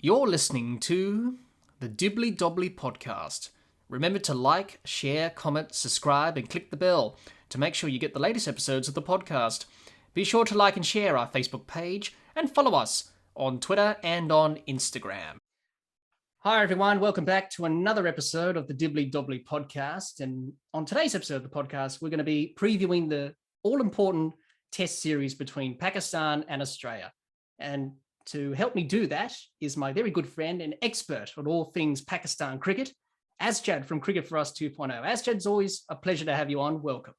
You're listening to the Dibbly Dobbly Podcast. Remember to like, share, comment, subscribe, and click the bell to make sure you get the latest episodes of the podcast. Be sure to like and share our Facebook page and follow us on Twitter and on Instagram. Hi, everyone. Welcome back to another episode of the Dibbly Dobbly Podcast. And on today's episode of the podcast, we're going to be previewing the all-important test series between Pakistan and Australia. And to help me do that is my very good friend and expert on all things Pakistan cricket, Asjad from Cricket For Us 2.0. Asjad, it's always a pleasure to have you on. Welcome.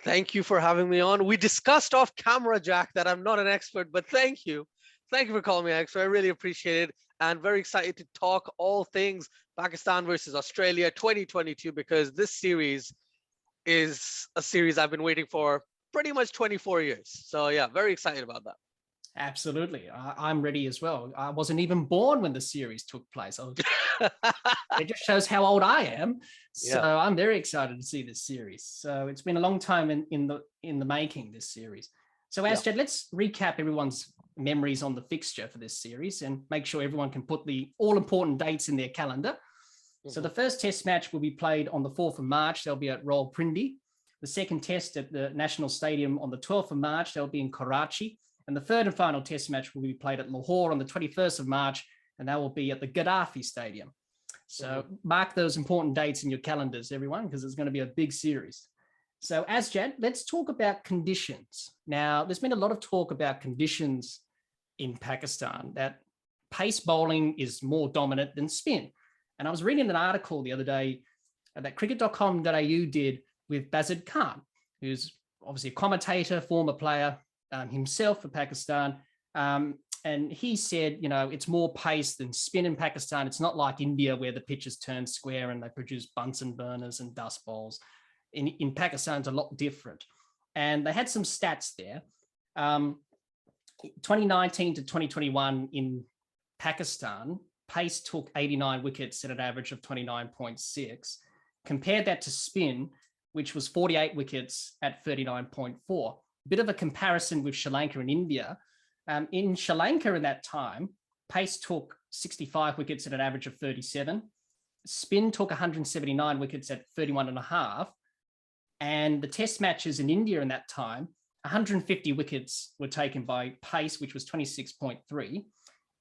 Thank you for having me on. We discussed off camera, Jack, that I'm not an expert, but thank you. Thank you for calling me an expert. I really appreciate it. And very excited to talk all things Pakistan versus Australia 2022, because this series is a series I've been waiting for pretty much 24 years. So yeah, very excited about that. Absolutely. I'm ready as well. I wasn't even born when the series took place. It just shows how old I am. So yeah. I'm very excited to see this series. So it's been a long time in the making, this series. So Asjad, let's recap everyone's memories on the fixture for this series and make sure everyone can put the all-important dates in their calendar. Mm-hmm. So the first test match will be played on the 4th of March. They'll be at Rawalpindi. The second test at the National Stadium on the 12th of March. They'll be in Karachi. And the third and final test match will be played at Lahore on the 21st of March, and that will be at the Gaddafi Stadium. So mark those important dates in your calendars, everyone, because it's going to be a big series. So Asjad, let's talk about conditions. Now, there's been a lot of talk about conditions in Pakistan, that pace bowling is more dominant than spin. And I was reading an article the other day that cricket.com.au did with Asjad Khan, who's obviously a commentator, former player, himself for Pakistan. And he said, it's more pace than spin in Pakistan. It's not like India where the pitches turn square and they produce Bunsen burners and dust bowls. In Pakistan, it's a lot different. And they had some stats there. 2019 to 2021 in Pakistan, pace took 89 wickets at an average of 29.6. Compared that to spin, which was 48 wickets at 39.4. Bit of a comparison with Sri Lanka and India. In Sri Lanka in that time, pace took 65 wickets at an average of 37. Spin took 179 wickets at 31.5. And the test matches in India in that time, 150 wickets were taken by pace, which was 26.3.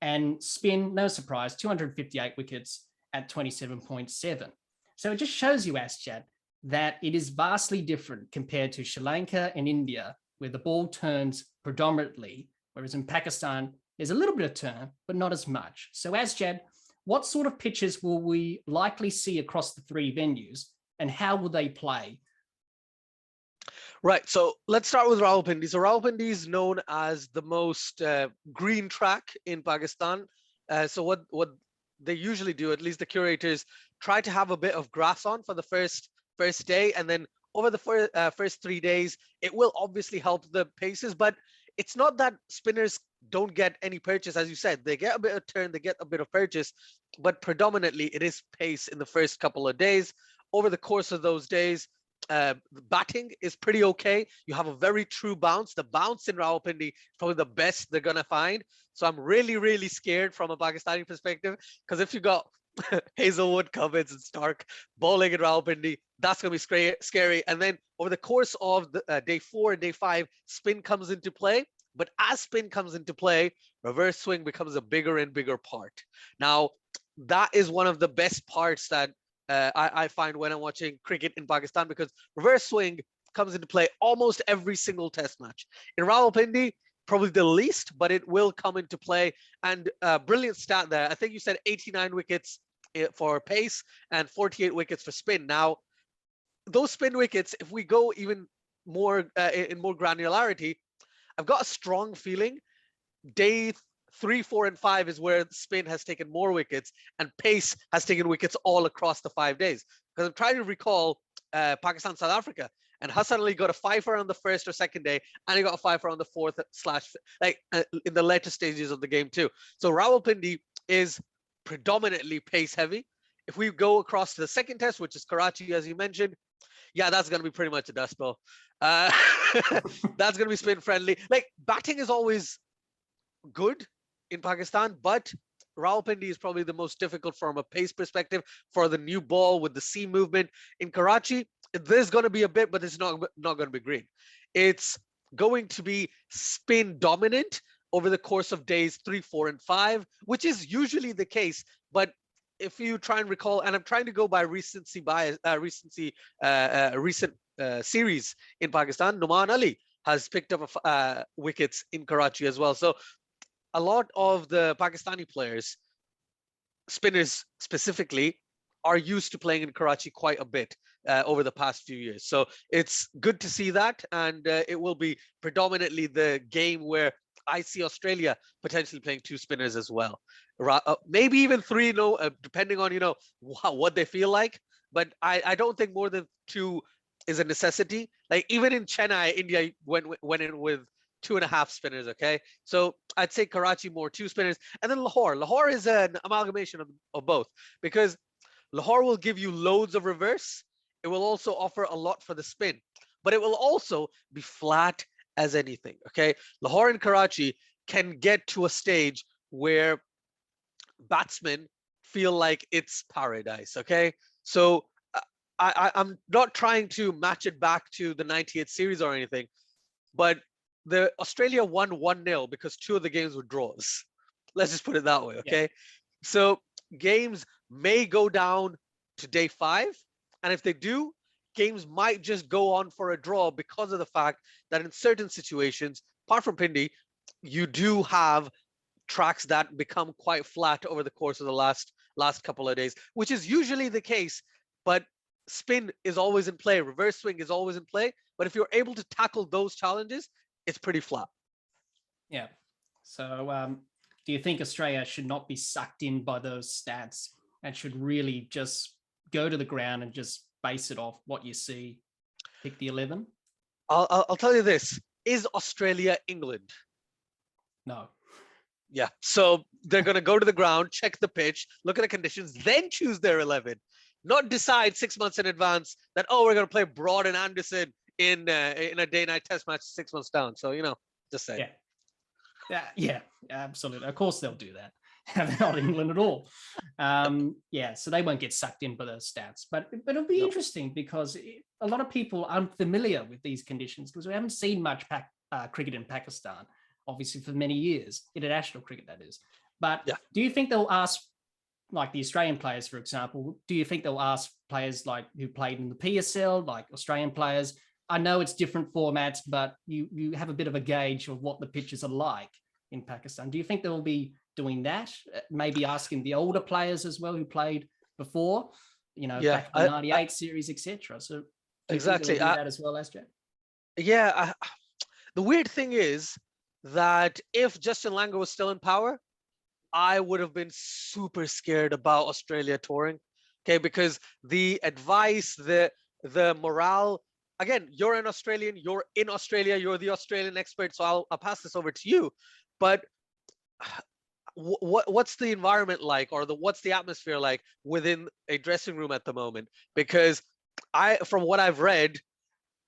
And spin, no surprise, 258 wickets at 27.7. So it just shows you, Asjad, that it is vastly different compared to Sri Lanka and India, where the ball turns predominantly, whereas in Pakistan, there's a little bit of turn, but not as much. So Asjad, what sort of pitches will we likely see across the three venues, and how will they play? Right, so let's start with Rawalpindi. So Rawalpindi is known as the most green track in Pakistan. So what they usually do, at least the curators, try to have a bit of grass on for the first day, and then over the first 3 days, it will obviously help the paces, but it's not that spinners don't get any purchase. As you said, they get a bit of turn, they get a bit of purchase, but predominantly it is pace in the first couple of days. Over the course of those days, batting is pretty okay. You have a very true bounce. The bounce in Rawalpindi is probably the best they're going to find. So I'm really, really scared from a Pakistani perspective, because if you got Hazelwood, Cummins, and Stark bowling at Rawalpindi, that's going to be scary. And then over the course of the, day 4 and day 5, spin comes into play. But as spin comes into play, reverse swing becomes a bigger and bigger part. Now, that is one of the best parts that I find when I'm watching cricket in Pakistan, because reverse swing comes into play almost every single test match. In Rawalpindi, probably the least, but it will come into play. And brilliant stat there. I think you said 89 wickets for pace and 48 wickets for spin. Now, those spin wickets, if we go even more in more granularity, I've got a strong feeling day 3, 4, and 5 is where spin has taken more wickets and pace has taken wickets all across the 5 days. Because I'm trying to recall Pakistan, South Africa, and Hassan Ali got a 5-er on the first or second day, and he got a 5-er on the fourth in the later stages of the game too. So Rawalpindi is predominantly pace heavy. If we go across to the second test, which is Karachi, as you mentioned, yeah, that's going to be pretty much a dust bowl. That's going to be spin friendly. Like, batting is always good in Pakistan, but Rawalpindi is probably the most difficult from a pace perspective for the new ball with the seam movement. In Karachi, there's going to be a bit, but it's not going to be green. It's going to be spin dominant over the course of days 3, 4, and 5, which is usually the case. But if you try and recall, and I'm trying to go by recency bias, recent series in Pakistan, Numan Ali has picked up wickets in Karachi as well. So a lot of the Pakistani players, spinners specifically, are used to playing in Karachi quite a bit over the past few years. So it's good to see that, and it will be predominantly the game where I see Australia potentially playing 2 spinners as well. Maybe even 3, depending on, what they feel like. But I don't think more than 2 is a necessity. Like even in Chennai, India went in with 2.5 spinners, okay? So I'd say Karachi more 2 spinners. And then Lahore. Lahore is an amalgamation of both, because Lahore will give you loads of reverse. It will also offer a lot for the spin, but it will also be flat as anything, okay? Lahore and Karachi can get to a stage where batsmen feel like it's paradise, okay? So I'm not trying to match it back to the 98 series or anything, but the Australia won 1-0 because 2 of the games were draws. Let's just put it that way, okay? Yeah. So games may go down to day 5, and if they do, games might just go on for a draw because of the fact that in certain situations, apart from Pindi, you do have tracks that become quite flat over the course of the last couple of days, which is usually the case. But spin is always in play, reverse swing is always in play. But if you're able to tackle those challenges, it's pretty flat. Yeah. So do you think Australia should not be sucked in by those stats and should really just go to the ground and just base it off what you see, pick the 11? I'll tell you this. Is Australia England? No. Yeah. So they're going to go to the ground, check the pitch, look at the conditions, then choose their 11. Not decide 6 months in advance that, we're going to play Broad and Anderson in a day-night test match 6 months down. So, just say. Yeah, absolutely. Of course they'll do that. They're not England at all. So they won't get sucked in by those stats. But it'll be interesting because a lot of people aren't familiar with these conditions because we haven't seen much cricket in Pakistan, obviously for many years, international cricket that is. But do you think they'll ask, like the Australian players, for example, do you think they'll ask players like who played in the PSL, like Australian players? I know it's different formats, but you have a bit of a gauge of what the pitches are like in Pakistan. Do you think they'll be doing that? Maybe asking the older players as well who played before, back in the 98 series, etc. So exactly do that as well, Asjad? Yeah. The weird thing is that if Justin Langer was still in power, I would have been super scared about Australia touring, okay? Because the advice, the morale. Again, you're an Australian, you're in Australia, you're the Australian expert, so I'll pass this over to you. But what's the environment like, or what's the atmosphere like within a dressing room at the moment? Because from what I've read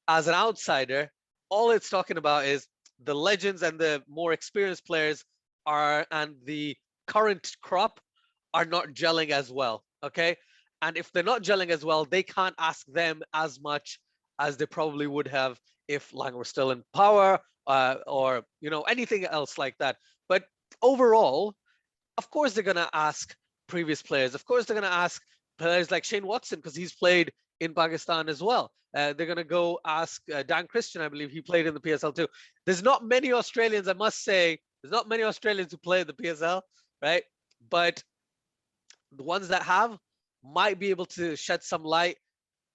as an outsider, all it's talking about is the legends and the more experienced players and the current crop are not gelling as well, okay? And if they're not gelling as well, they can't ask them as much as they probably would have if Lang were still in power, or anything else like that. But overall, of course they're going to ask previous players. Of course they're going to ask players like Shane Watson, because he's played in Pakistan as well. They're going to go ask Dan Christian. I believe he played in the PSL too. There's not many Australians, I must say, there's not many Australians who play in the PSL, right? But the ones that have might be able to shed some light.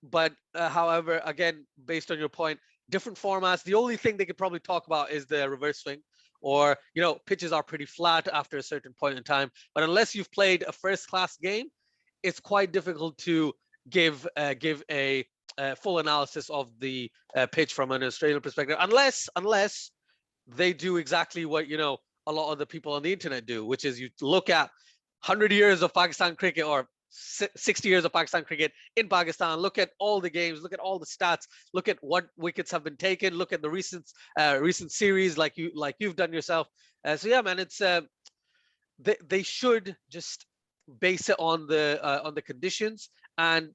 But however, again, based on your point, different formats. The only thing they could probably talk about is the reverse swing, or pitches are pretty flat after a certain point in time. But unless you've played a first-class game, it's quite difficult to give a full analysis of the pitch from an Australian perspective, unless they do exactly what a lot of the people on the internet do, which is you look at 100 years of Pakistan cricket, or 60 years of Pakistan cricket in Pakistan, look at all the games, look at all the stats, look at what wickets have been taken, look at the recent series like you've done yourself. So yeah, man, it's they should just base it on the conditions, and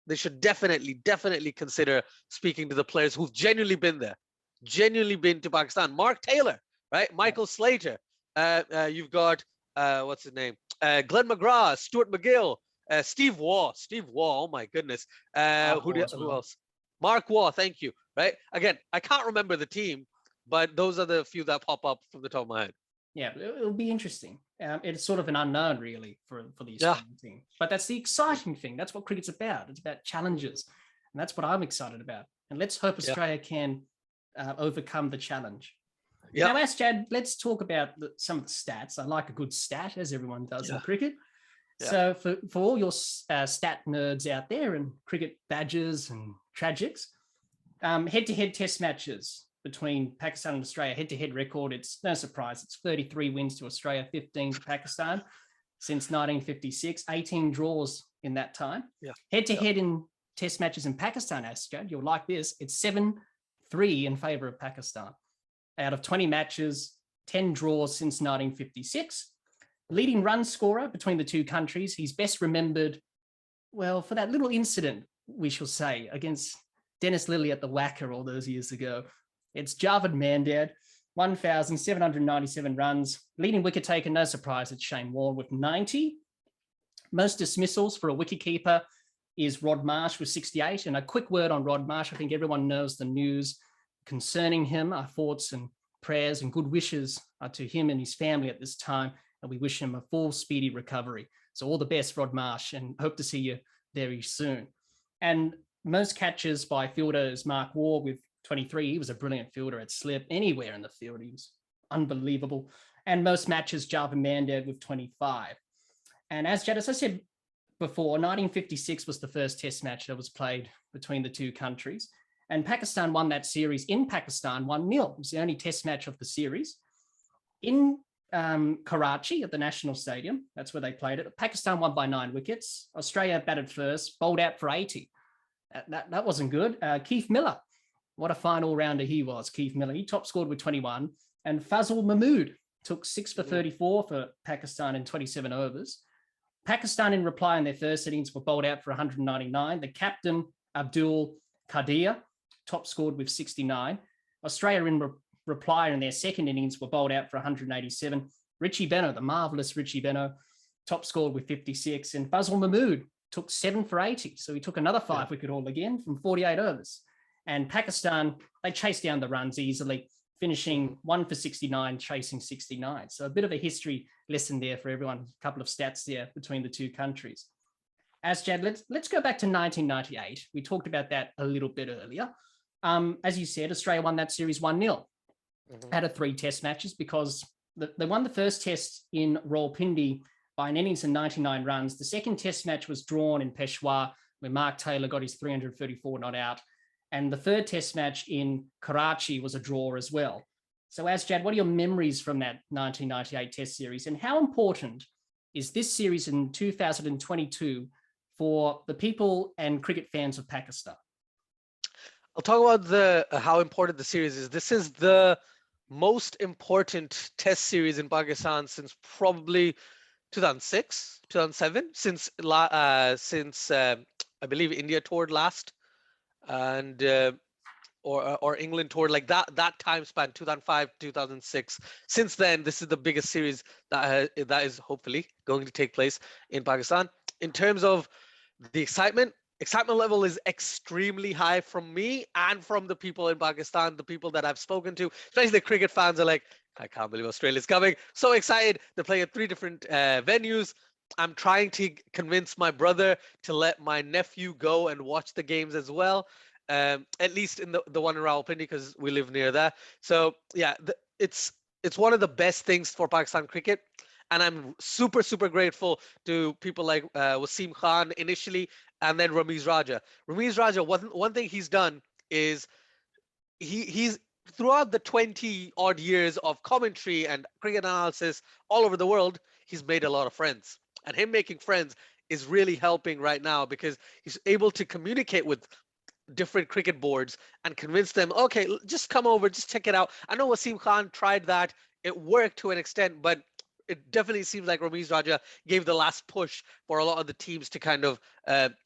they should definitely consider speaking to the players who've genuinely been there, genuinely been to Pakistan. Mark Taylor, right? Michael Slater. You've got what's his name? Glenn McGrath, Stuart McGill, Steve Waugh. Oh my goodness. Who else? Mark Waugh. Thank you. Right. Again, I can't remember the team, but those are the few that pop up from the top of my head. Yeah, it'll be interesting. It's sort of an unknown, really, for the Australian team. But that's the exciting thing. That's what cricket's about. It's about challenges. And that's what I'm excited about. And let's hope Australia can overcome the challenge. Now, Asjad, let's talk about some of the stats. I like a good stat, as everyone does in cricket. So for all your stat nerds out there and cricket badgers and tragics, head-to-head test matches between Pakistan and Australia, head-to-head record, it's no surprise. It's 33 wins to Australia, 15 to Pakistan since 1956, 18 draws in that time. Head-to-head in test matches in Pakistan, Asjad, you'll like this, it's 7-3 in favour of Pakistan. Out of 20 matches, 10 draws since 1956. Leading run scorer between the two countries, he's best remembered, well, for that little incident, we shall say, against Dennis Lillee at the Wacker all those years ago. It's Javed Mandad, 1,797 runs. Leading wicket taker, no surprise, it's Shane Warne with 90. Most dismissals for a wicketkeeper is Rod Marsh with 68. And a quick word on Rod Marsh. I think everyone knows the news concerning him. Our thoughts and prayers and good wishes are to him and his family at this time. And we wish him a full, speedy recovery. So all the best, Rod Marsh, and hope to see you very soon. And most catches by fielders, Mark Waugh with 23. He was a brilliant fielder at slip anywhere in the field. He was unbelievable. And most matches, Javed Mandad with 25. And as I said before, 1956 was the first test match that was played between the two countries. And Pakistan won that series in Pakistan 1-0. It was the only test match of the series. In Karachi at the National Stadium, that's where they played it. Pakistan won by 9 wickets. Australia batted first, bowled out for 80. That wasn't good. Keith Miller, what a fine all-rounder he was, Keith Miller. He top scored with 21. And Fazal Mahmood took 6 for 34 for Pakistan in 27 overs. Pakistan, in reply in their first innings, were bowled out for 199. The captain, Abdul Qadir, top scored with 69. Australia, in reply in their second innings, were bowled out for 187. Richie Benaud, the marvellous Richie Benaud, top scored with 56. And Fazal Mahmood took 7 for 80. So he took another 5-wicket haul again from 48 overs. And Pakistan, they chased down the runs easily, finishing 1 for 69, chasing 69. So a bit of a history lesson there for everyone. A couple of stats there between the two countries. Asjad, let's go back to 1998. We talked about that a little bit earlier. As you said, Australia won that series 1-0 out of 3 test matches because they won the first test in Rawalpindi by an innings and 99 runs. The second test match was drawn in Peshawar, where Mark Taylor got his 334 not out. And the third test match in Karachi was a draw as well. So Asjad, what are your memories from that 1998 test series? And how important is this series in 2022 for the people and cricket fans of Pakistan? I'll talk about how important the series is. This is the most important test series in Pakistan since probably 2006, 2007, since I believe India toured last. And or England toured, like that time span, 2005 2006. Since then, this is the biggest series that is hopefully going to take place in Pakistan. In terms of the excitement level is extremely high from me and from the people in Pakistan, the people that I've spoken to, especially the cricket fans are like, I can't believe Australia's coming. So excited. They're playing at 3 different venues. I'm trying to convince my brother to let my nephew go and watch the games as well, at least in the one in Rawalpindi, because we live near there. So yeah, it's one of the best things for Pakistan cricket, and I'm super grateful to people like Wasim Khan initially, and then Ramiz Raja. Ramiz Raja, one thing he's done is he's throughout the 20 odd years of commentary and cricket analysis all over the world, he's made a lot of friends. And him making friends is really helping right now because he's able to communicate with different cricket boards and convince them, okay, just come over, just check it out. I know Wasim Khan tried that. It worked to an extent, but it definitely seems like Ramiz Raja gave the last push for a lot of the teams to kind of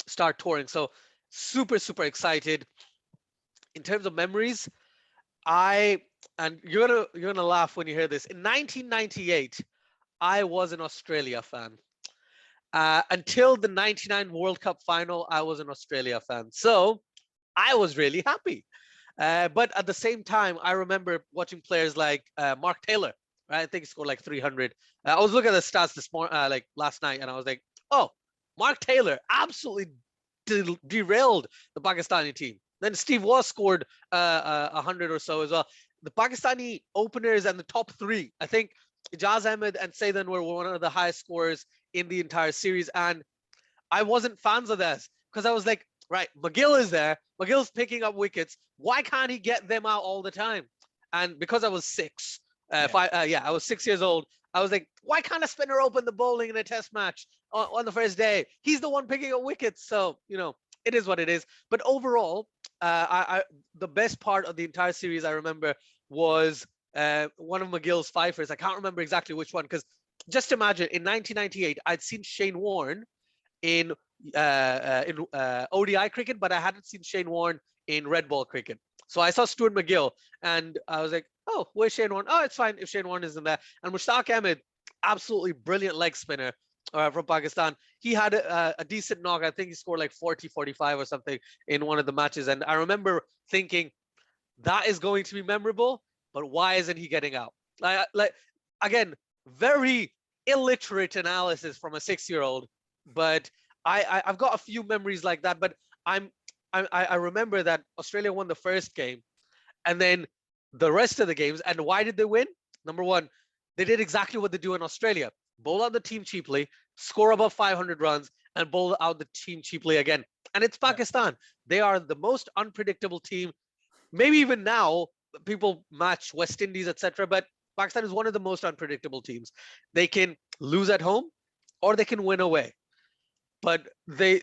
start touring. So super, super excited. In terms of memories, and you're gonna laugh when you hear this. In 1998, I was an Australia fan. Until the 99 World Cup final, I was an Australia fan. So I was really happy. But at the same time, I remember watching players like Mark Taylor, right? I think he scored like 300. I was looking at the stats this morning, like last night, and I was like, oh, Mark Taylor absolutely derailed the Pakistani team. Then Steve Waugh scored 100 or so as well. The Pakistani openers and the top three, I think Ijaz Ahmed and Saidan were one of the highest scorers in the entire series. And I wasn't fans of this because I was like, right, McGill is there. McGill's picking up wickets. Why can't he get them out all the time? And because I was six, I was 6 years old. I was like, why can't a spinner open the bowling in a test match on the first day? He's the one picking up wickets. So, it is what it is. But overall, the best part of the entire series I remember was one of McGill's fifers. I can't remember exactly which one, because just imagine in 1998, I'd seen Shane Warne in ODI cricket, but I hadn't seen Shane Warne in red ball cricket. So I saw Stuart McGill, and I was like, oh, where's Shane Warne? Oh, it's fine if Shane Warne isn't there. And Mushtaq Ahmed, absolutely brilliant leg spinner from Pakistan. He had a decent knock. I think he scored like 40, 45 or something in one of the matches. And I remember thinking, that is going to be memorable, but why isn't he getting out? Like again, very illiterate analysis from a 6-year-old, but I've got a few memories like that. But I remember that Australia won the first game, and then the rest of the games. And why did they win? Number one, they did exactly what they do in Australia: bowl out the team cheaply, score above 500 runs, and bowl out the team cheaply again. And it's Pakistan. They are the most unpredictable team. Maybe even now people match West Indies, etc. But Pakistan is one of the most unpredictable teams. They can lose at home or they can win away. But they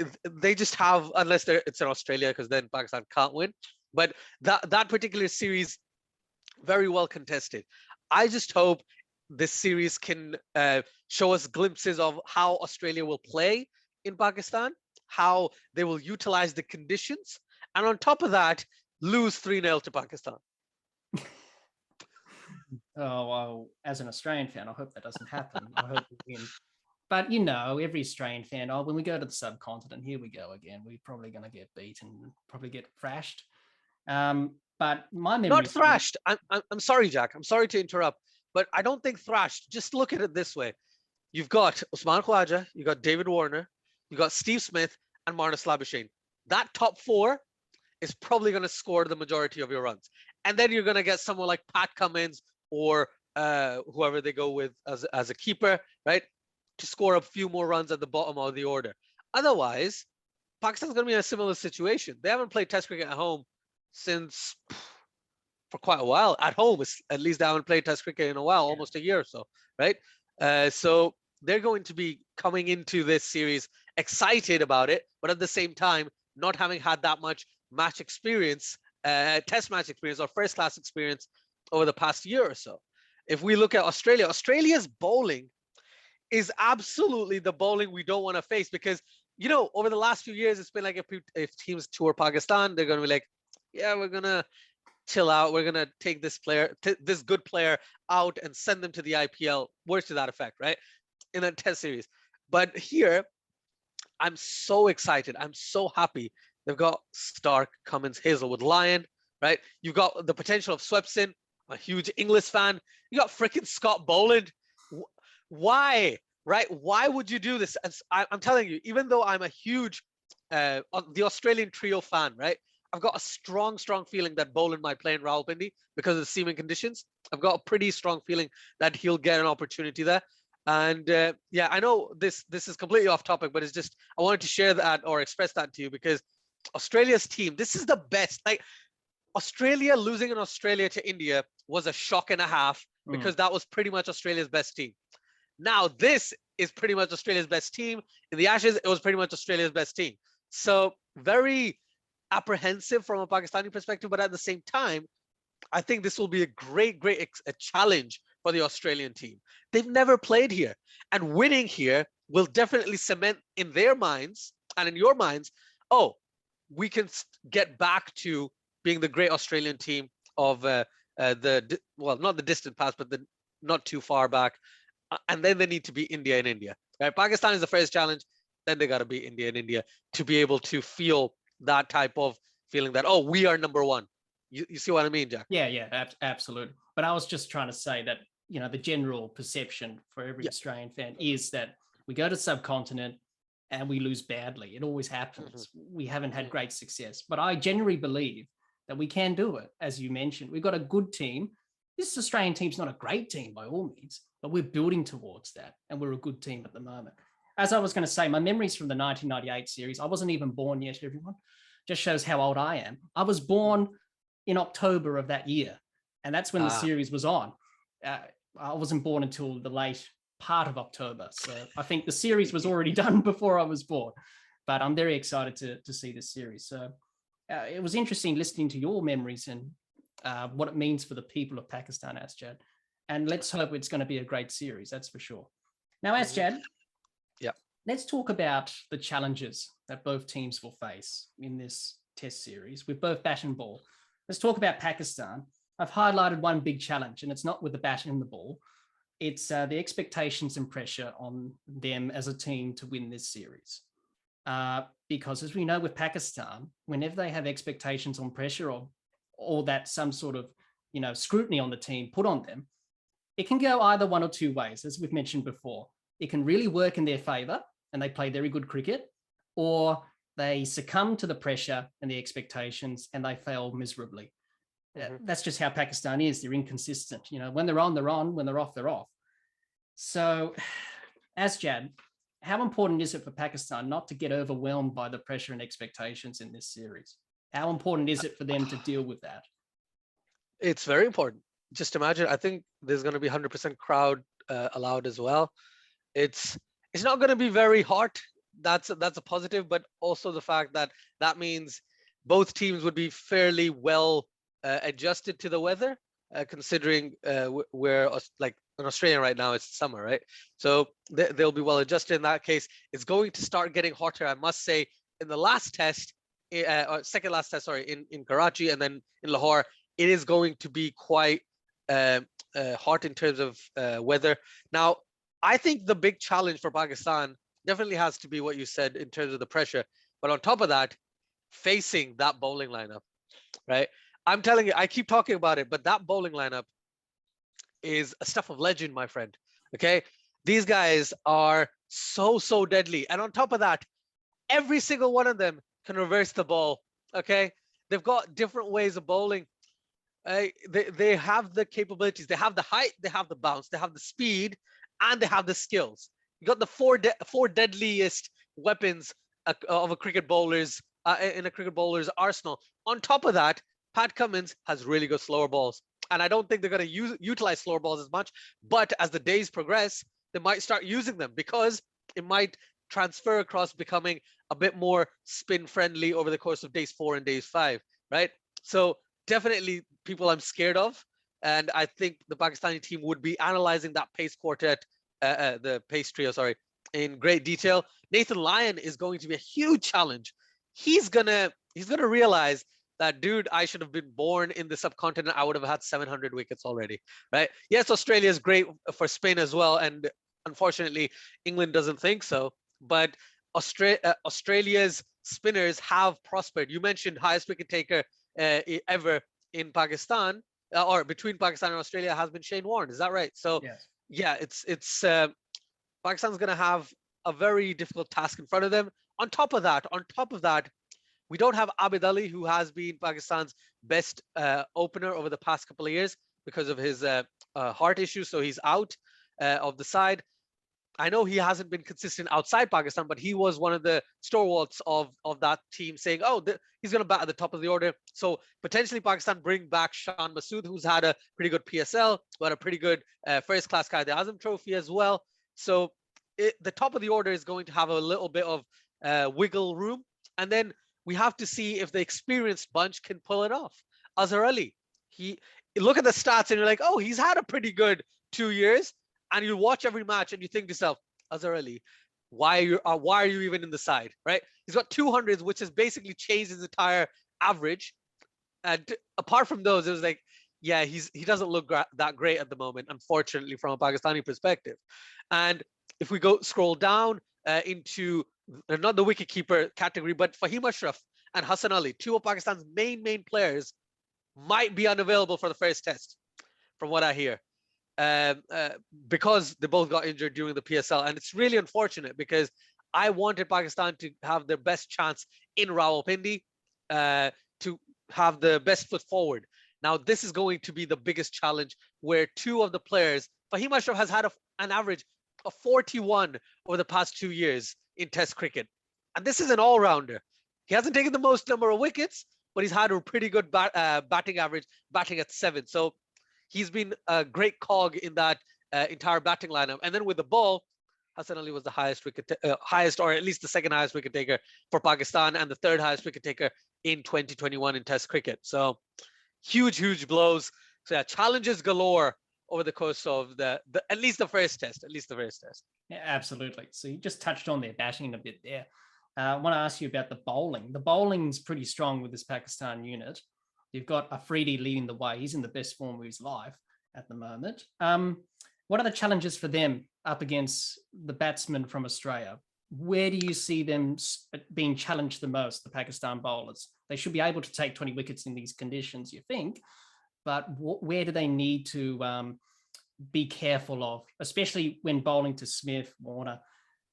just have, unless it's in Australia, because then Pakistan can't win. But that particular series, very well contested. I just hope this series can show us glimpses of how Australia will play in Pakistan, how they will utilize the conditions, and on top of that, lose 3-0 to Pakistan. Oh, well, as an Australian fan, I hope that doesn't happen. I hope we win. But, every Australian fan, when we go to the subcontinent, here we go again. We're probably going to get beaten, probably get thrashed. But my memory... Not thrashed. I'm sorry, Jack. I'm sorry to interrupt. But I don't think thrashed. Just look at it this way. You've got Usman Khawaja, you've got David Warner, you've got Steve Smith, and Marnus Labuschagne. That top four is probably going to score the majority of your runs. And then you're going to get someone like Pat Cummins or whoever they go with as a keeper, right, to score a few more runs at the bottom of the order. Otherwise, Pakistan's going to be in a similar situation. They haven't played Test cricket at home since for quite a while. At home, at least they haven't played Test cricket in a while, almost a year or so, right? So they're going to be coming into this series excited about it, but at the same time, not having had that much match experience, test match experience or first class experience over the past year or so. If we look at Australia, Australia's bowling is absolutely the bowling we don't want to face, because, over the last few years, it's been like if teams tour Pakistan, they're going to be like, yeah, we're going to chill out. We're going to take this good player out and send them to the IPL. Words to that effect, right? In a test series. But here, I'm so excited. I'm so happy. They've got Stark, Cummins, Hazelwood, Lyon, right? You've got the potential of Swepson, a huge English fan. You got freaking Scott Boland. Why, right? Why would you do this? I'm telling you, even though I'm a huge the Australian trio fan, right? I've got a strong feeling that Boland might play in Rawalpindi because of the seaming conditions. I've got a pretty strong feeling that he'll get an opportunity there. And I know this is completely off topic, but it's just, I wanted to share that or express that to you, because Australia's team, this is the best. Like, Australia losing in Australia to India was a shock and a half, because that was pretty much Australia's best team. Now, this is pretty much Australia's best team. In the Ashes, it was pretty much Australia's best team. So very apprehensive from a Pakistani perspective, but at the same time, I think this will be a great challenge for the Australian team. They've never played here, and winning here will definitely cement in their minds and in your minds, oh, we can get back to being the great Australian team of not the distant past, but the not too far back. And then they need to beat India in India. Right? Pakistan is the first challenge. Then they got to beat India in India to be able to feel that type of feeling that, oh, we are number one. You see what I mean, Jack? Yeah, absolutely. But I was just trying to say that, the general perception for every Australian fan is that we go to subcontinent and we lose badly. It always happens. We haven't had great success. But I genuinely believe that we can do it. As you mentioned, we've got a good team. This Australian team's not a great team by all means, but we're building towards that. And we're a good team at the moment. As I was going to say, my memories from the 1998 series, I wasn't even born yet, everyone. Just shows how old I am. I was born in October of that year. And that's when the series was on. I wasn't born until the late part of October. So I think the series was already done before I was born. But I'm very excited to see this series. So it was interesting listening to your memories and what it means for the people of Pakistan, Asjad. And let's hope it's going to be a great series, that's for sure. Now, Asjad, let's talk about the challenges that both teams will face in this test series with both bat and ball. Let's talk about Pakistan. I've highlighted one big challenge, and it's not with the bat and the ball. It's the expectations and pressure on them as a team to win this series. Because as we know with Pakistan, whenever they have expectations on pressure or that some sort of, scrutiny on the team put on them, it can go either one or two ways, as we've mentioned before. It can really work in their favor and they play very good cricket, or they succumb to the pressure and the expectations and they fail miserably. That's just how Pakistan is. They're inconsistent. When they're on, they're on. When they're off, they're off. So, Asjad, how important is it for Pakistan not to get overwhelmed by the pressure and expectations in this series? How important is it for them to deal with that? It's very important. Just imagine, I think there's going to be 100% crowd allowed as well. It's not going to be very hot. That's a positive, but also the fact that means both teams would be fairly well adjusted to the weather, considering where like in Australia right now it's summer, right? So they'll be well adjusted in that case. It's going to start getting hotter, I must say. In the last test, or second last test, sorry, in Karachi and then in Lahore, it is going to be quite hot in terms of weather. Now, I think the big challenge for Pakistan definitely has to be what you said in terms of the pressure. But on top of that, facing that bowling lineup, right? I'm telling you, I keep talking about it, but that bowling lineup is a stuff of legend, my friend. Okay. These guys are so deadly. And on top of that, every single one of them can reverse the ball. Okay. They've got different ways of bowling. They have the capabilities. They have the height, they have the bounce, they have the speed, and they have the skills. You got the four deadliest weapons of a cricket bowler's in a cricket bowler's arsenal. On top of that, Pat Cummins has really good slower balls. And I don't think they're going to utilize slower balls as much. But as the days progress, they might start using them because it might transfer across becoming a bit more spin friendly over the course of days 4 and days 5, right? So definitely people I'm scared of. And I think the Pakistani team would be analyzing that pace quartet, the pace trio, sorry, in great detail. Nathan Lyon is going to be a huge challenge. He's gonna realize that, dude, I should have been born in the subcontinent. I would have had 700 wickets already, right? Yes, Australia is great for spin as well, and unfortunately, England doesn't think so. But Australia's spinners have prospered. You mentioned highest wicket taker ever in Pakistan, or between Pakistan and Australia, has been Shane Warne. Is that right? So, yes. Yeah, it's Pakistan's going to have a very difficult task in front of them. On top of that, we don't have Abid Ali, who has been Pakistan's best opener over the past couple of years because of his heart issues. So he's out of the side. I know he hasn't been consistent outside Pakistan, but he was one of the stalwarts of that team saying, he's going to bat at the top of the order. So potentially Pakistan bring back Shan Masood, who's had a pretty good PSL, but a pretty good first-class Qaid-e-Azam trophy as well. So the top of the order is going to have a little bit of wiggle room. And then we have to see if the experienced bunch can pull it off. Azhar Ali, look at the stats and you're like, he's had a pretty good 2 years, and you watch every match and you think to yourself, Azhar Ali, why are you even in the side, right? He's got 200s, which has basically changed his entire average. And apart from those, it was like, yeah, he doesn't look that great at the moment, unfortunately, from a Pakistani perspective. And if we go scroll down into not the wicketkeeper category, but Fahim Ashraf and Hassan Ali, two of Pakistan's main players, might be unavailable for the first test, from what I hear, because they both got injured during the PSL. And it's really unfortunate because I wanted Pakistan to have their best chance in Rawalpindi, to have the best foot forward. Now, this is going to be the biggest challenge, where two of the players, Fahim Ashraf has had an average of 41 over the past 2 years in Test cricket. And this is an all-rounder. He hasn't taken the most number of wickets, but he's had a pretty good batting average, batting at 7. So he's been a great cog in that entire batting lineup. And then with the ball, Hassan Ali was the highest, or at least the second highest wicket taker for Pakistan, and the third highest wicket taker in 2021 in Test cricket. So huge blows. So yeah, challenges galore over the course of the at least the first test. Yeah, absolutely. So you just touched on their batting a bit there. I want to ask you about the bowling. The bowling's pretty strong with this Pakistan unit. You've got Afridi leading the way. He's in the best form of his life at the moment. What are the challenges for them up against the batsmen from Australia? Where do you see them being challenged the most, the Pakistan bowlers? They should be able to take 20 wickets in these conditions, you think, but where do they need to be careful of, especially when bowling to Smith, Warner,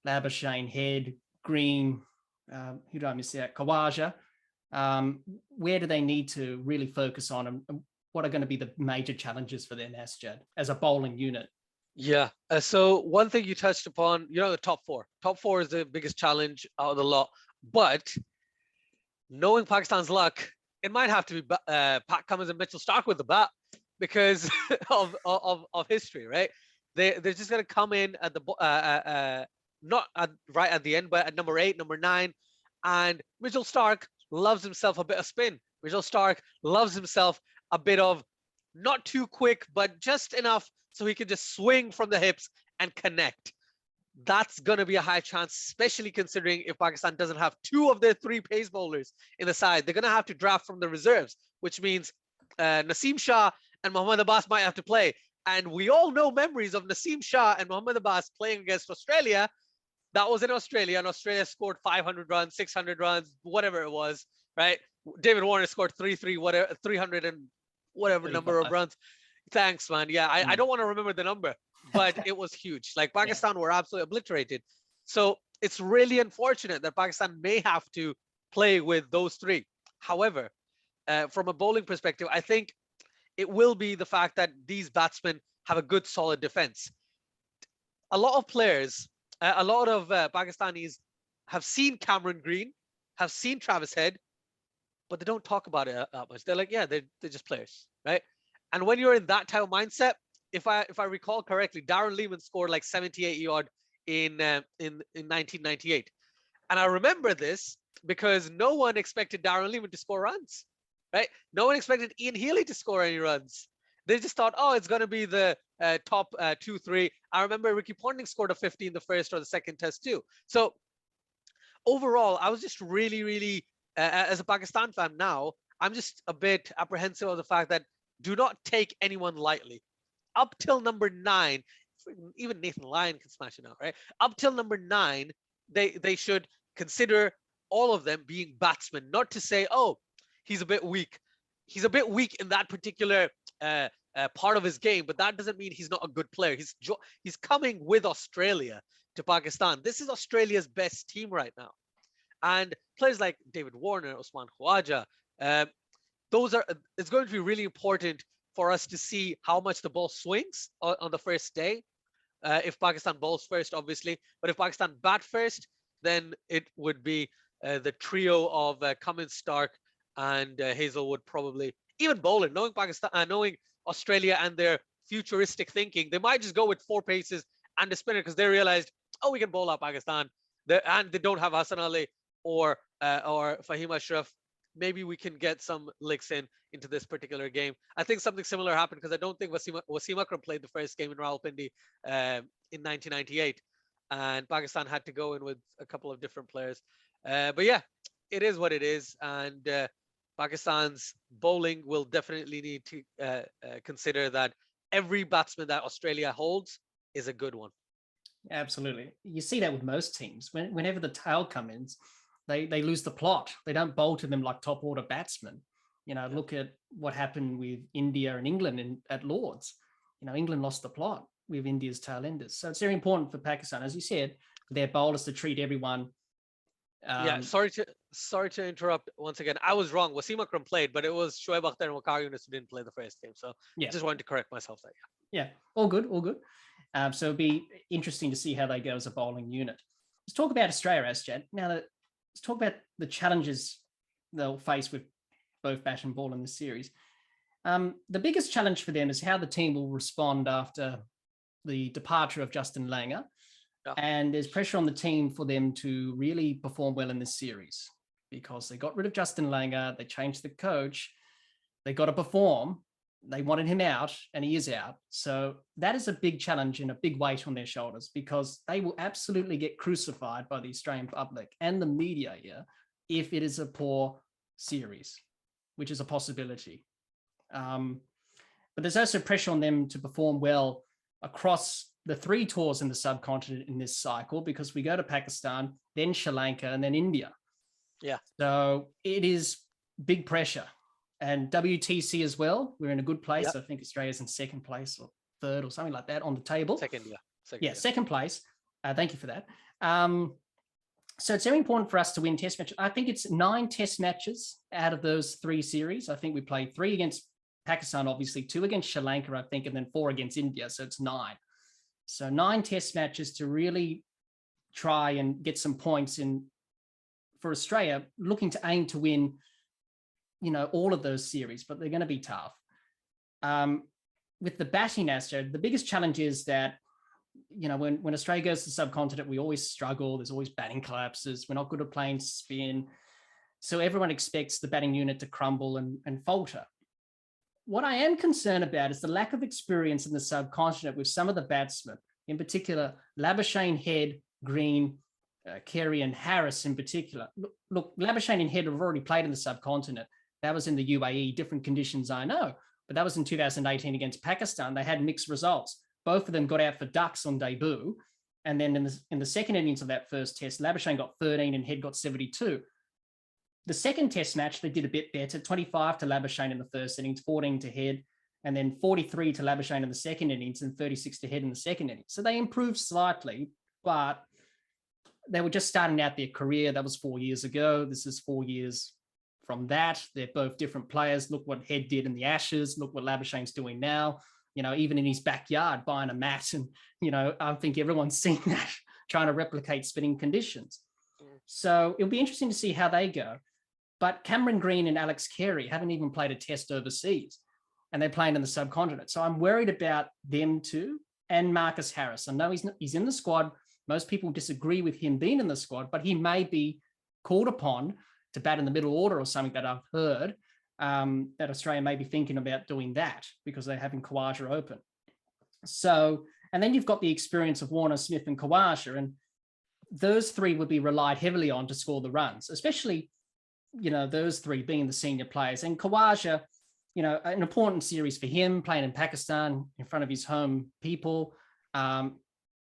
Labuschagne, Head, Green, who do I miss out? Khawaja. Where do they need to really focus on, and what are going to be the major challenges for them, Asjad, as a bowling unit? Yeah. So one thing you touched upon, the top four. Top four is the biggest challenge out of the lot. But knowing Pakistan's luck, it might have to be Pat Cummins and Mitchell Starc with the bat because of history, right? They're just going to come in at the not right at the end, but at number 8, number 9, and Mitchell Starc loves himself a bit of spin. Mitchell Starc loves himself a bit of not too quick, but just enough so he can just swing from the hips and connect. That's going to be a high chance, especially considering if Pakistan doesn't have 2 of their 3 pace bowlers in the side. They're going to have to draft from the reserves, which means Naseem Shah and Mohammad Abbas might have to play. And we all know memories of Naseem Shah and Mohammad Abbas playing against Australia. That was in Australia, and Australia scored 500 runs, 600 runs, whatever it was, right? David Warner scored 300 and whatever number of runs. Thanks, man. Yeah, I don't want to remember the number, but it was huge. Like, Pakistan were absolutely obliterated. So it's really unfortunate that Pakistan may have to play with those 3. However, from a bowling perspective, I think it will be the fact that these batsmen have a good, solid defense. A lot of players, a lot of Pakistanis have seen Cameron Green, have seen Travis Head, but they don't talk about it that much. They're like, yeah, they're just players, right? And when you're in that type of mindset, if I recall correctly, Darren Lehman scored like 78 odd in 1998, and I remember this because no one expected Darren Lehman to score runs, right? No one expected Ian Healy to score any runs. They just thought, oh, it's going to be the top 2, 3. I remember Ricky Ponting scored a 50 in the first or the second test too. So overall, I was just really, as a Pakistan fan now, I'm just a bit apprehensive of the fact that do not take anyone lightly. Up till number 9, even Nathan Lyon can smash it out, right? Up till number 9, they should consider all of them being batsmen, not to say, oh, he's a bit weak. He's a bit weak in that particular part of his game, but that doesn't mean he's not a good player. He's coming with Australia to Pakistan. This is Australia's best team right now. And players like David Warner, Usman Khawaja, it's going to be really important for us to see how much the ball swings on the first day. If Pakistan bowls first, obviously, but if Pakistan bat first, then it would be the trio of Cummins, Starc, and Hazelwood, probably. Even bowling, knowing knowing Australia and their futuristic thinking, they might just go with 4 paces and a spinner because they realized, oh, we can bowl out Pakistan, and they don't have Hassan Ali or Fahim Ashraf. maybe we can get some licks into this particular game. I think something similar happened because I don't think Wasim Akram played the first game in Rawalpindi in 1998, and Pakistan had to go in with a couple of different players. But yeah, it is what it is, and Pakistan's bowling will definitely need to consider that every batsman that Australia holds is a good one. Absolutely. You see that with most teams. Whenever the tail comes in, they lose the plot. They don't bowl to them like top order batsmen. Look at what happened with India and England at Lords. England lost the plot with India's tail enders. So it's very important for Pakistan, as you said, for their bowlers to treat everyone. Sorry to interrupt once again. I was wrong. Wasim Akram played, but it was Shoaib Akhtar and Waqar Yunus who didn't play the first game. So I just wanted to correct myself there. Yeah, all good. So it'll be interesting to see how they go as a bowling unit. Let's talk about Australia, Asjad. Now, let's talk about the challenges they'll face with both bat and ball in this series. The biggest challenge for them is how the team will respond after the departure of Justin Langer. Yeah. And there's pressure on the team for them to really perform well in this series because they got rid of Justin Langer, they changed the coach, they got to perform. They wanted him out and he is out. So that is a big challenge and a big weight on their shoulders because they will absolutely get crucified by the Australian public and the media here if it is a poor series, which is a possibility. But there's also pressure on them to perform well across the 3 tours in the subcontinent in this cycle because we go to Pakistan, then Sri Lanka, and then India. Yeah. So it is big pressure. And WTC as well. We're in a good place. Yep. I think Australia's in second place or third or something like that on the table. Second. Second place. Thank you for that. So it's very important for us to win test matches. I think it's 9 test matches out of those 3 series. I think we played 3 against Pakistan, obviously, 2 against Sri Lanka, I think, and then 4 against India. So it's 9. So 9 test matches to really try and get some points in for Australia, looking to aim to win all of those series, but they're going to be tough. With the batting, Asjad, the biggest challenge is that, when Australia goes to the subcontinent, we always struggle. There's always batting collapses. We're not good at playing spin. So everyone expects the batting unit to crumble and falter. What I am concerned about is the lack of experience in the subcontinent with some of the batsmen, in particular, Labuschagne, Head, Green, Carey and Harris in particular. Look, Labuschagne and Head have already played in the subcontinent. That was in the UAE, different conditions, I know. But that was in 2018 against Pakistan. They had mixed results. Both of them got out for ducks on debut. And then in the second innings of that first test, Labuschagne got 13 and Head got 72. The second test match, they did a bit better, 25 to Labuschagne in the first innings, 14 to Head, and then 43 to Labuschagne in the second innings and 36 to Head in the second innings. So they improved slightly, but they were just starting out their career. That was 4 years ago. This is 4 years from that. They're both different players. Look what Head did in the Ashes. Look what Labuschagne's doing now. Even in his backyard, buying a mat. And, I think everyone's seen that, trying to replicate spinning conditions. So it'll be interesting to see how they go. But Cameron Green and Alex Carey haven't even played a test overseas, and they're playing in the subcontinent. So I'm worried about them too. And Marcus Harris. I know he's in the squad. Most people disagree with him being in the squad, but he may be called upon to bat in the middle order or something that I've heard, that Australia may be thinking about doing that because they're having Khawaja open. So, and then you've got the experience of Warner, Smith and Khawaja, and those 3 would be relied heavily on to score the runs, especially, those 3 being the senior players. And Khawaja, an important series for him, playing in Pakistan in front of his home people.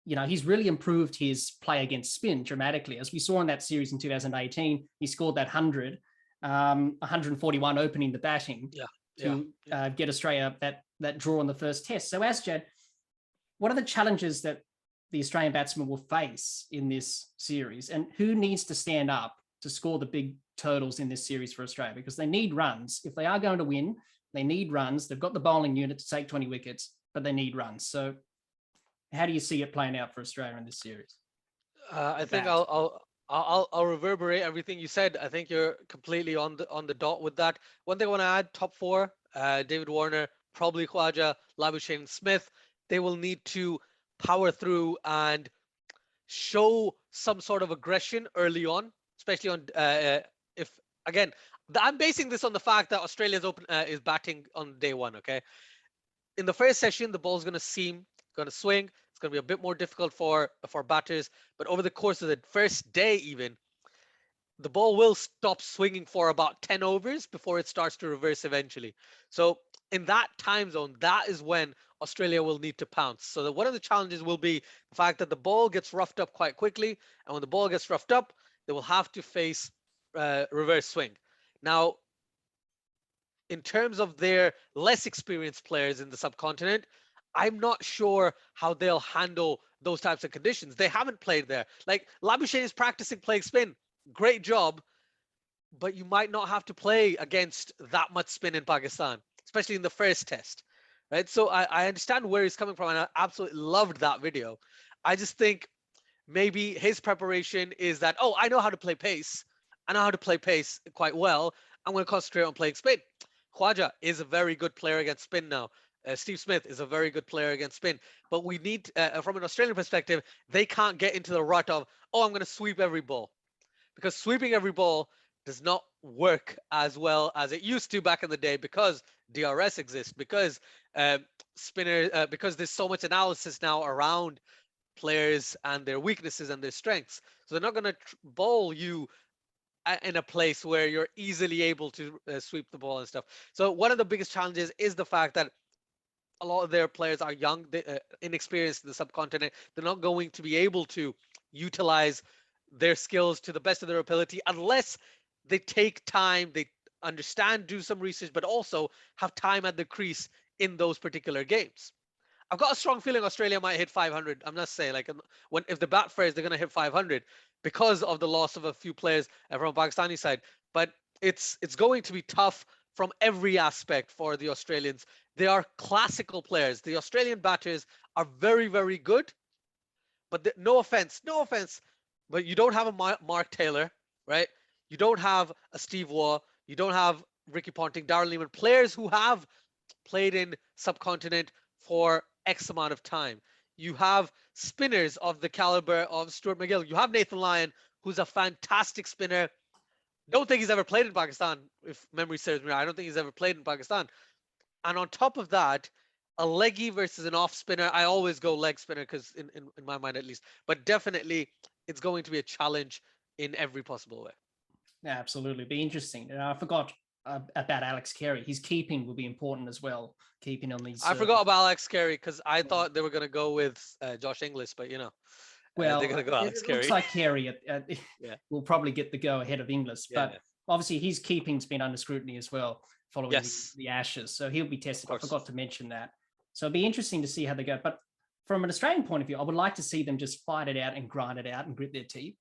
He's really improved his play against spin dramatically. As we saw in that series in 2018, he scored that 141 opening the batting to get Australia that draw in the first test. So Asjad, what are the challenges that the Australian batsmen will face in this series, and who needs to stand up to score the big totals in this series for Australia? Because they need runs. If they are going to win, they need runs. They've got the bowling unit to take 20 wickets, but they need runs. So how do you see it playing out for Australia in this series? I think I'll reverberate everything you said. I think you're completely on the dot with that. One thing I want to add: top 4, David Warner, probably Khawaja, Labuschagne, Smith. They will need to power through and show some sort of aggression early on, especially on if again, I'm basing this on the fact that Australia's is batting on day one. Okay, in the first session, the ball's going to swing. It's going to be a bit more difficult for batters. But over the course of the first day, even, the ball will stop swinging for about 10 overs before it starts to reverse eventually. So in that time zone, that is when Australia will need to pounce. So that one of the challenges will be the fact that the ball gets roughed up quite quickly. And when the ball gets roughed up, they will have to face reverse swing. Now, in terms of their less experienced players in the subcontinent, I'm not sure how they'll handle those types of conditions. They haven't played there. Like Labuschagne is practicing playing spin. Great job, but you might not have to play against that much spin in Pakistan, especially in the first test, right? So I understand where he's coming from, and I absolutely loved that video. I just think maybe his preparation is that, oh, I know how to play pace. I know how to play pace quite well. I'm going to concentrate on playing spin. Khwaja is a very good player against spin now. Steve Smith is a very good player against spin. But we need, from an Australian perspective, they can't get into the rut of, oh, I'm going to sweep every ball. Because sweeping every ball does not work as well as it used to back in the day, because DRS exists, because because there's so much analysis now around players and their weaknesses and their strengths. So they're not going to bowl you in a place where you're easily able to sweep the ball and stuff. So one of the biggest challenges is the fact that a lot of their players are young, inexperienced in the subcontinent. They're not going to be able to utilize their skills to the best of their ability unless they take time, they understand, do some research, but also have time at the crease in those particular games. I've got a strong feeling Australia might hit 500. I'm not saying like if they bat first, they're going to hit 500 because of the loss of a few players from Pakistani side. But it's going to be tough from every aspect for the Australians. They are classical players. The Australian batters are very, very good. But no offense, but you don't have a Mark Taylor, right? You don't have a Steve Waugh. You don't have Ricky Ponting, Darren Lehman, players who have played in subcontinent for X amount of time. You have spinners of the caliber of Stuart McGill. You have Nathan Lyon, who's a fantastic spinner. Don't think he's ever played in Pakistan, if memory serves me right. I don't think he's ever played in Pakistan. And on top of that, a leggy versus an off spinner. I always go leg spinner because in my mind at least. But definitely it's going to be a challenge in every possible way. Yeah, absolutely. Be interesting. And I forgot about Alex Carey. His keeping will be important as well. Keeping on these. I forgot about Alex Carey because I thought they were going to go with Josh Inglis, but well, they're going to go Alex Carey. Looks like Carey will probably get the go ahead of Inglis, but obviously his keeping's been under scrutiny as well following the Ashes, so he'll be tested. I forgot to mention that. So it'll be interesting to see how they go. But from an Australian point of view, I would like to see them just fight it out and grind it out and grit their teeth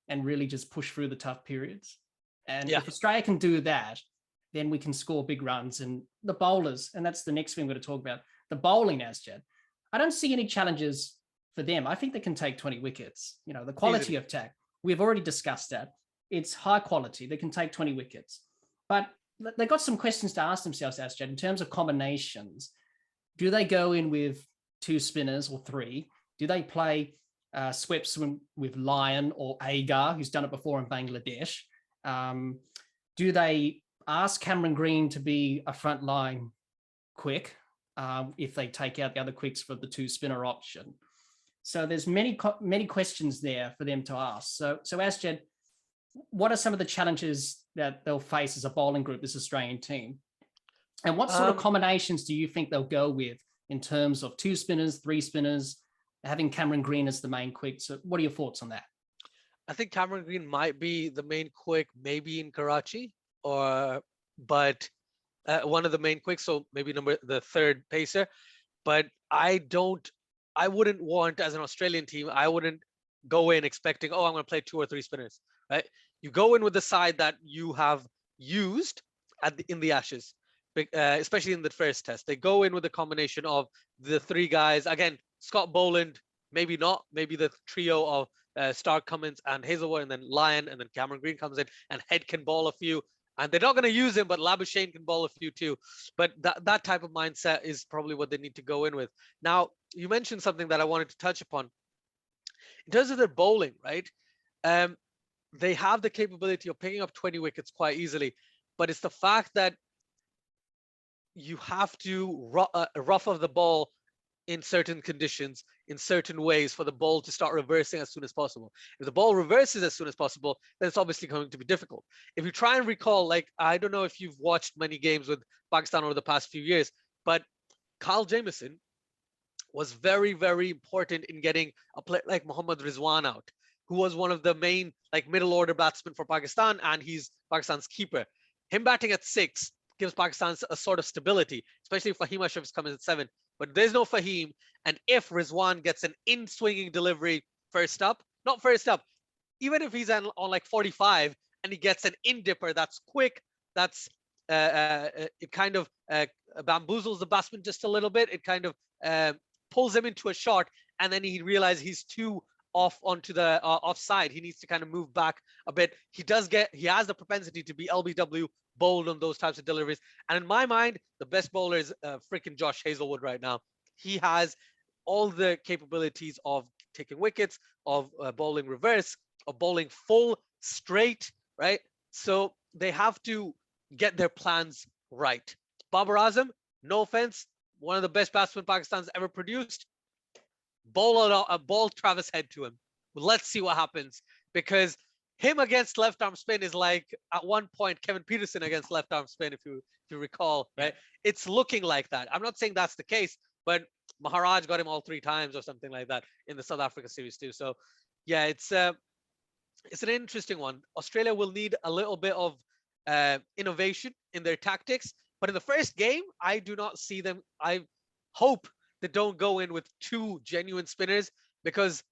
and really just push through the tough periods. And if Australia can do that, then we can score big runs. And the bowlers, and that's the next thing we're going to talk about, the bowling, Asjad. I don't see any challenges for them. I think they can take 20 wickets. The quality of attack, we've already discussed that. It's high quality. They can take 20 wickets. But they've got some questions to ask themselves, Asjad, in terms of combinations. Do they go in with 2 spinners or 3? Do they play sweep swim with Lyon or Agar, who's done it before in Bangladesh? Do they ask Cameron Green to be a frontline quick if they take out the other quicks for the 2 spinner option? So there's many questions there for them to ask. So Asjad, what are some of the challenges that they'll face as a bowling group, this Australian team? And what sort of combinations do you think they'll go with in terms of 2 spinners, 3 spinners, having Cameron Green as the main quick? So what are your thoughts on that? I think Cameron Green might be the main quick, maybe in Karachi, but one of the main quicks, so maybe the 3rd pacer. But I wouldn't want, as an Australian team, I wouldn't go in expecting, I'm going to play 2 or 3 spinners, right? You go in with the side that you have used in the Ashes. Especially in the first test, they go in with a combination of the 3 guys. Again, Scott Boland, maybe not, maybe the trio of Stark, Cummins, and Hazelwood, and then Lyon, and then Cameron Green comes in, and Head can bowl a few. And they're not going to use him, but Labuschagne can bowl a few too. But that type of mindset is probably what they need to go in with. Now, you mentioned something that I wanted to touch upon. In terms of their bowling, right? they have the capability of picking up 20 wickets quite easily. But it's the fact that you have to rough of the ball in certain conditions, in certain ways, for the ball to start reversing as soon as possible. If the ball reverses as soon as possible, then it's obviously going to be difficult. If you try and recall, like, I don't know if you've watched many games with Pakistan over the past few years, but Kyle Jamieson was very, very important in getting a player like Mohammad Rizwan out, who was one of the main like middle order batsmen for Pakistan, and he's Pakistan's keeper. Him batting at 6 gives Pakistan a sort of stability, especially if Fahim Ashraf is coming at 7. But there's no Fahim, and if Rizwan gets an in-swinging delivery first up, not first up, even if he's on like 45 and he gets an in-dipper that's quick, that's it kind of bamboozles the batsman just a little bit. It kind of pulls him into a shot, and then he realizes he's too off onto the offside. He needs to kind of move back a bit. He has the propensity to be LBW bowled on those types of deliveries. And in my mind, the best bowler is freaking Josh Hazlewood right now. He has all the capabilities of taking wickets, of bowling reverse, of bowling full straight, right? So they have to get their plans right. Babar Azam, no offense, one of the best batsmen Pakistan's ever produced. Ball Travis Head to him. Let's see what happens, because him against left arm spin is like at one point Kevin Peterson against left arm spin, if you recall, right? It's looking like that. I'm not saying that's the case, but Maharaj got him all 3 times or something like that in the South Africa series too. So yeah, it's an interesting one. Australia will need a little bit of innovation in their tactics, but in the first game, I do not see them. I hope they don't go in with 2 genuine spinners, because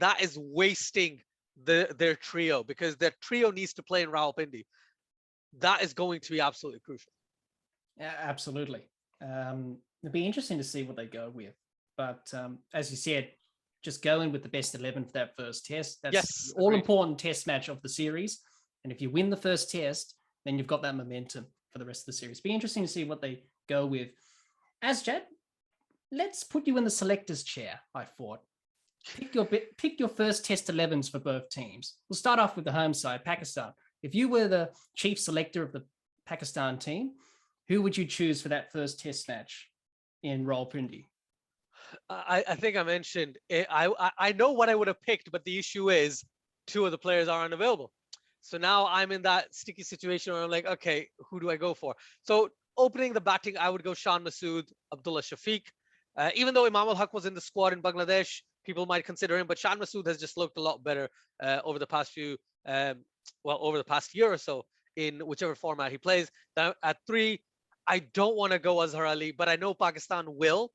that is wasting their trio, because their trio needs to play in Rawalpindi. That is going to be absolutely crucial. Yeah, absolutely. It'd be interesting to see what they go with. But as you said, just go in with the best 11 for that first test. That's the all-important test match of the series. And if you win the first test, then you've got that momentum for the rest of the series. Be interesting to see what they go with. Asjad, let's put you in the selector's chair, I thought. Pick your first test 11s for both teams. We'll start off with the home side, Pakistan. If you were the chief selector of the Pakistan team, who would you choose for that first test match in Rawalpindi? I think I mentioned it. I know what I would have picked, but the issue is 2 of the players are unavailable. So now I'm in that sticky situation where I'm like, okay, who do I go for? So opening the batting, I would go Shan Masood, Abdullah Shafiq. Even though Imam Ul-Haq was in the squad in Bangladesh, people might consider him, but Shan Masood has just looked a lot better over the past over the past year or so in whichever format he plays. Now, at 3, I don't want to go Azhar Ali, but I know Pakistan will.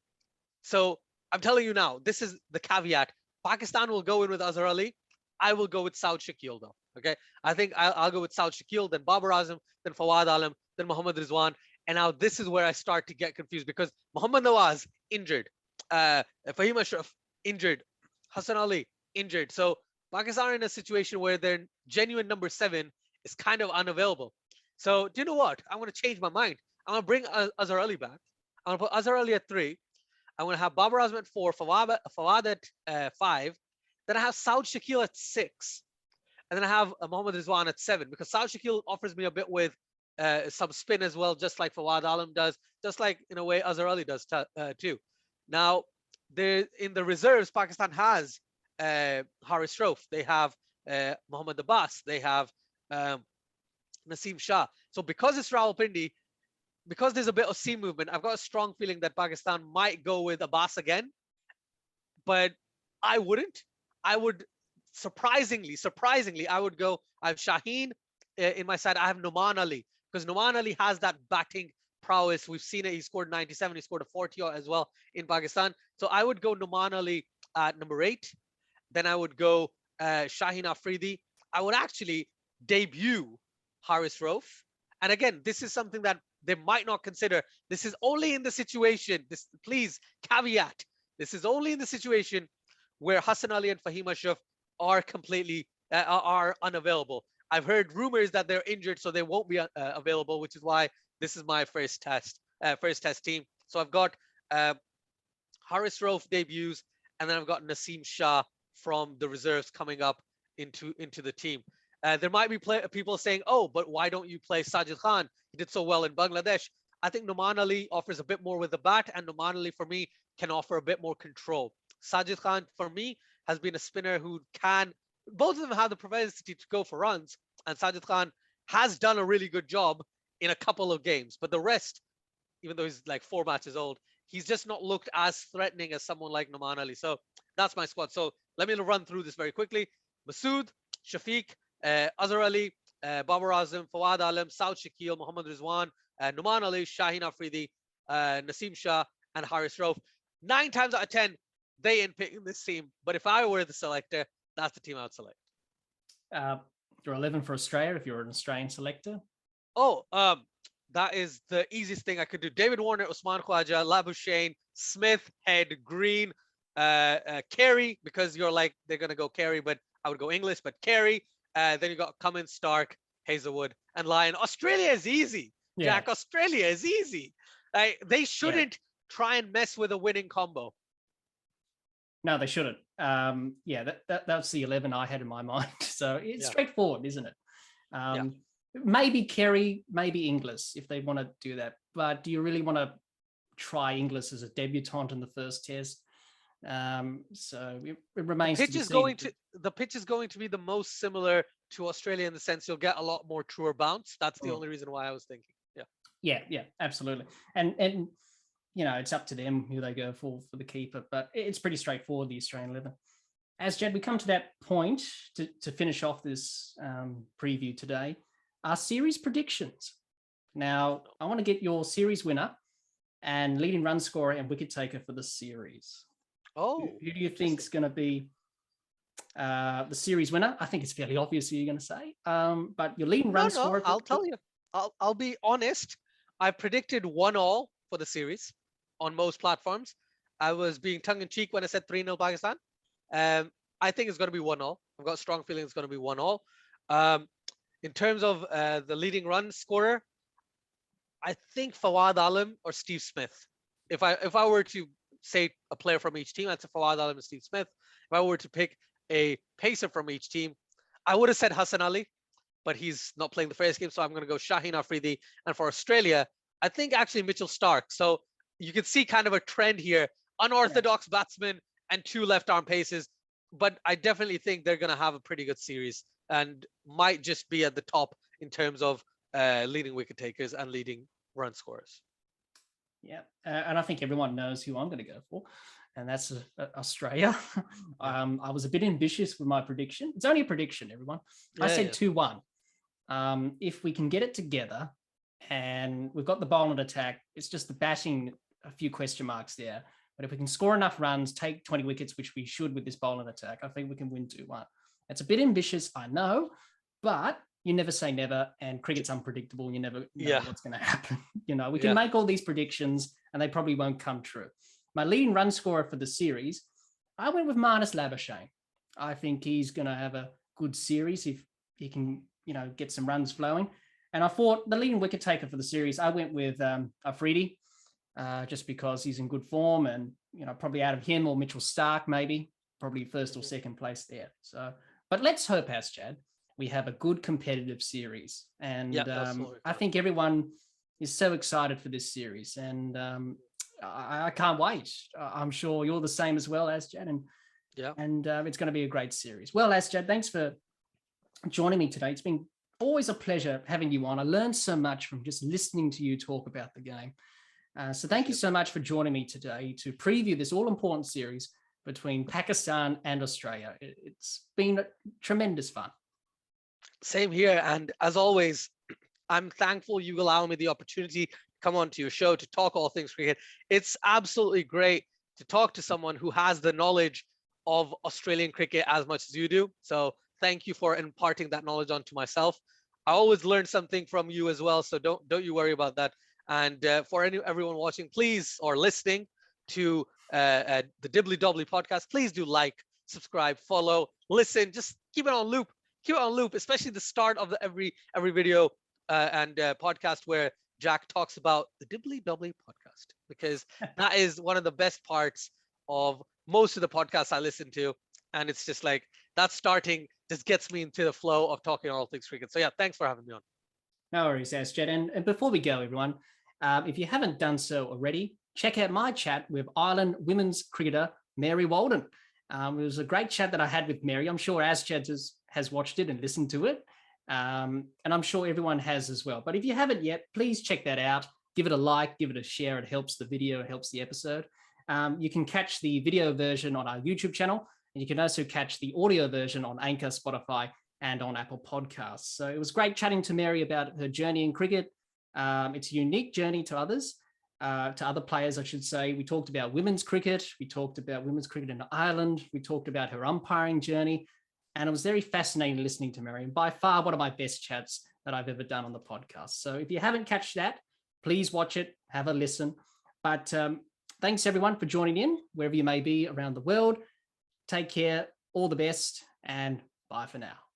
So I'm telling you now, this is the caveat. Pakistan will go in with Azhar Ali. I will go with Saud Shakil though. Okay, I think I'll go with Saud Shakil, then Babar Azam, then Fawad Alam, then Mohammad Rizwan. And now this is where I start to get confused, because Muhammad Nawaz injured, Fahim Ashraf injured, Hassan Ali injured. So Pakistan are in a situation where their genuine number 7 is kind of unavailable. So do you know what? I'm going to change my mind. I'm going to bring Azhar Ali back. I'm going to put Azhar Ali at 3. I'm going to have Babar Azam at 4, Fawad at 5. Then I have Saud Shakil at 6. And then I have Mohammad Rizwan at 7, because Saud Shakil offers me a bit with some spin as well, just like Fawad Alam does, just like in a way Azhar Ali does too. Now, in the reserves, Pakistan has Haris Rauf, they have Mohammad Abbas, they have Naseem Shah. So because it's Rawalpindi, because there's a bit of sea movement, I've got a strong feeling that Pakistan might go with Abbas again, but I wouldn't. I would surprisingly, I would go. I have Shaheen in my side. I have Numan Ali, because Numan Ali has that batting prowess. We've seen it. He scored 97. He scored a 40 as well in Pakistan. So I would go Numan Ali at number 8. Then I would go Shaheen Afridi. I would actually debut Haris Rauf. And again, this is something that they might not consider. This is only in the situation. Please caveat. This is only in the situation where Hassan Ali and Fahim Ashraf are completely are unavailable. I've heard rumors that they're injured, so they won't be available, which is why this is my first test team. So I've got Haris Rauf debuts, and then I've got Naseem Shah from the reserves coming up into the team. There might be people saying, oh, but why don't you play Sajid Khan? He did so well in Bangladesh. I think Noman Ali offers a bit more with the bat, and Noman Ali, for me, can offer a bit more control. Sajid Khan, for me, has been a spinner who can, both of them have the propensity to go for runs, and Sajid Khan has done a really good job in a couple of games. But the rest, even though he's like 4 matches old, he's just not looked as threatening as someone like Noman Ali. So that's my squad. So let me run through this very quickly. Masood, Shafiq, Azhar Ali, Babar Azam, Fawad Alam, Saud Shakil, Mohammad Rizwan, Numan Ali, Shaheen Afridi, Naseem Shah, and Haris Rauf. 9 times out of 10, they ain't picking this team. But if I were the selector, that's the team I would select. You're 11 for Australia if you're an Australian selector. Oh, that is the easiest thing I could do. David Warner, Usman Khwaja, Labuschagne, Smith, Head, Green, Carey, because you're like, they're going to go Carey, but I would go English, but Carey. Then you got Cummins, Stark, Hazelwood, and Lyon. Australia is easy. Yeah. Jack, Australia is easy. They shouldn't try and mess with a winning combo. No, they shouldn't. That's the 11 I had in my mind. So it's straightforward, isn't it? Maybe Kerry, maybe Inglis, if they want to do that. But do you really want to try Inglis as a debutant in the first test? So it remains. The pitch is going to be the most similar to Australia in the sense you'll get a lot more truer bounce. That's the only reason why I was thinking. Yeah, absolutely. And you know, it's up to them who they go for the keeper, but it's pretty straightforward, the Australian 11. Asjad, we come to that point to finish off this preview today. Our series predictions. Now, I want to get your series winner and leading run scorer and wicket taker for the series. Oh, who do you think is going to be the series winner? I think it's fairly obvious who you're going to say. But your leading run scorer. I'll tell you. I'll be honest. I predicted 1-1 for the series on most platforms. I was being tongue-in-cheek when I said 3-0 Pakistan. I think it's going to be 1-0. I've got a strong feeling it's going to be 1-0. In terms of the leading run scorer, I think Fawad Alam or Steve Smith. If I were to say a player from each team, I'd say Fawad Alam and Steve Smith. If I were to pick a pacer from each team, I would have said Hassan Ali, but he's not playing the first game, so I'm going to go Shaheen Afridi. And for Australia, I think actually Mitchell Stark. So you can see kind of a trend here. Unorthodox batsmen and 2 left-arm paces. But I definitely think they're going to have a pretty good series and might just be at the top in terms of leading wicket takers and leading run scorers. Yeah, and I think everyone knows who I'm going to go for, and that's Australia. I was a bit ambitious with my prediction. It's only a prediction, everyone. I said 2-1. If we can get it together and we've got the bowling attack, it's just the batting, a few question marks there. But if we can score enough runs, take 20 wickets, which we should with this bowling attack, I think we can win 2-1. It's a bit ambitious, I know, but you never say never, and cricket's unpredictable. You never know what's going to happen. You know, we can make all these predictions and they probably won't come true. My leading run scorer for the series, I went with Marnus Labuschagne. I think he's going to have a good series if he can, you know, get some runs flowing. And I thought the leading wicket taker for the series, I went with Afridi, just because he's in good form and, you know, probably out of him or Mitchell Stark, maybe, probably first or second place there. So, but let's hope, Asjad, we have a good competitive series. And I think everyone is so excited for this series. And I can't wait. I'm sure you're the same as well, Asjad. And it's going to be a great series. Well, Asjad, thanks for joining me today. It's been always a pleasure having you on. I learned so much from just listening to you talk about the game. So thank you so much for joining me today to preview this all-important series between Pakistan and Australia. It's been tremendous fun. Same here. And as always, I'm thankful you allow me the opportunity to come onto your show to talk all things cricket. It's absolutely great to talk to someone who has the knowledge of Australian cricket as much as you do. So thank you for imparting that knowledge onto myself. I always learn something from you as well. So don't you worry about that. And for everyone watching, please, or listening to the Dibbly Dobbly podcast, please do like, subscribe, follow, listen, just keep it on loop. Keep it on loop, especially the start of every video and podcast where Jack talks about the Dibbly Dobbly podcast, because that is one of the best parts of most of the podcasts I listen to. And it's just like, that's starting just gets me into the flow of talking all things cricket. So yeah, thanks for having me on. No worries, Asjad. And before we go, everyone, if you haven't done so already, check out my chat with Ireland women's cricketer Mary Walden. It was a great chat that I had with Mary. I'm sure Asjad has watched it and listened to it. And I'm sure everyone has as well. But if you haven't yet, please check that out. Give it a like, give it a share. It helps the video, it helps the episode. You can catch the video version on our YouTube channel, and you can also catch the audio version on Anchor, Spotify, and on Apple Podcasts. So it was great chatting to Mary about her journey in cricket. It's a unique journey to others, to other players, I should say. We talked about women's cricket. We talked about women's cricket in Ireland. We talked about her umpiring journey. And it was very fascinating listening to Mary, and by far one of my best chats that I've ever done on the podcast. So if you haven't catched that, please watch it, have a listen. But thanks everyone for joining in, wherever you may be around the world. Take care, all the best, and bye for now.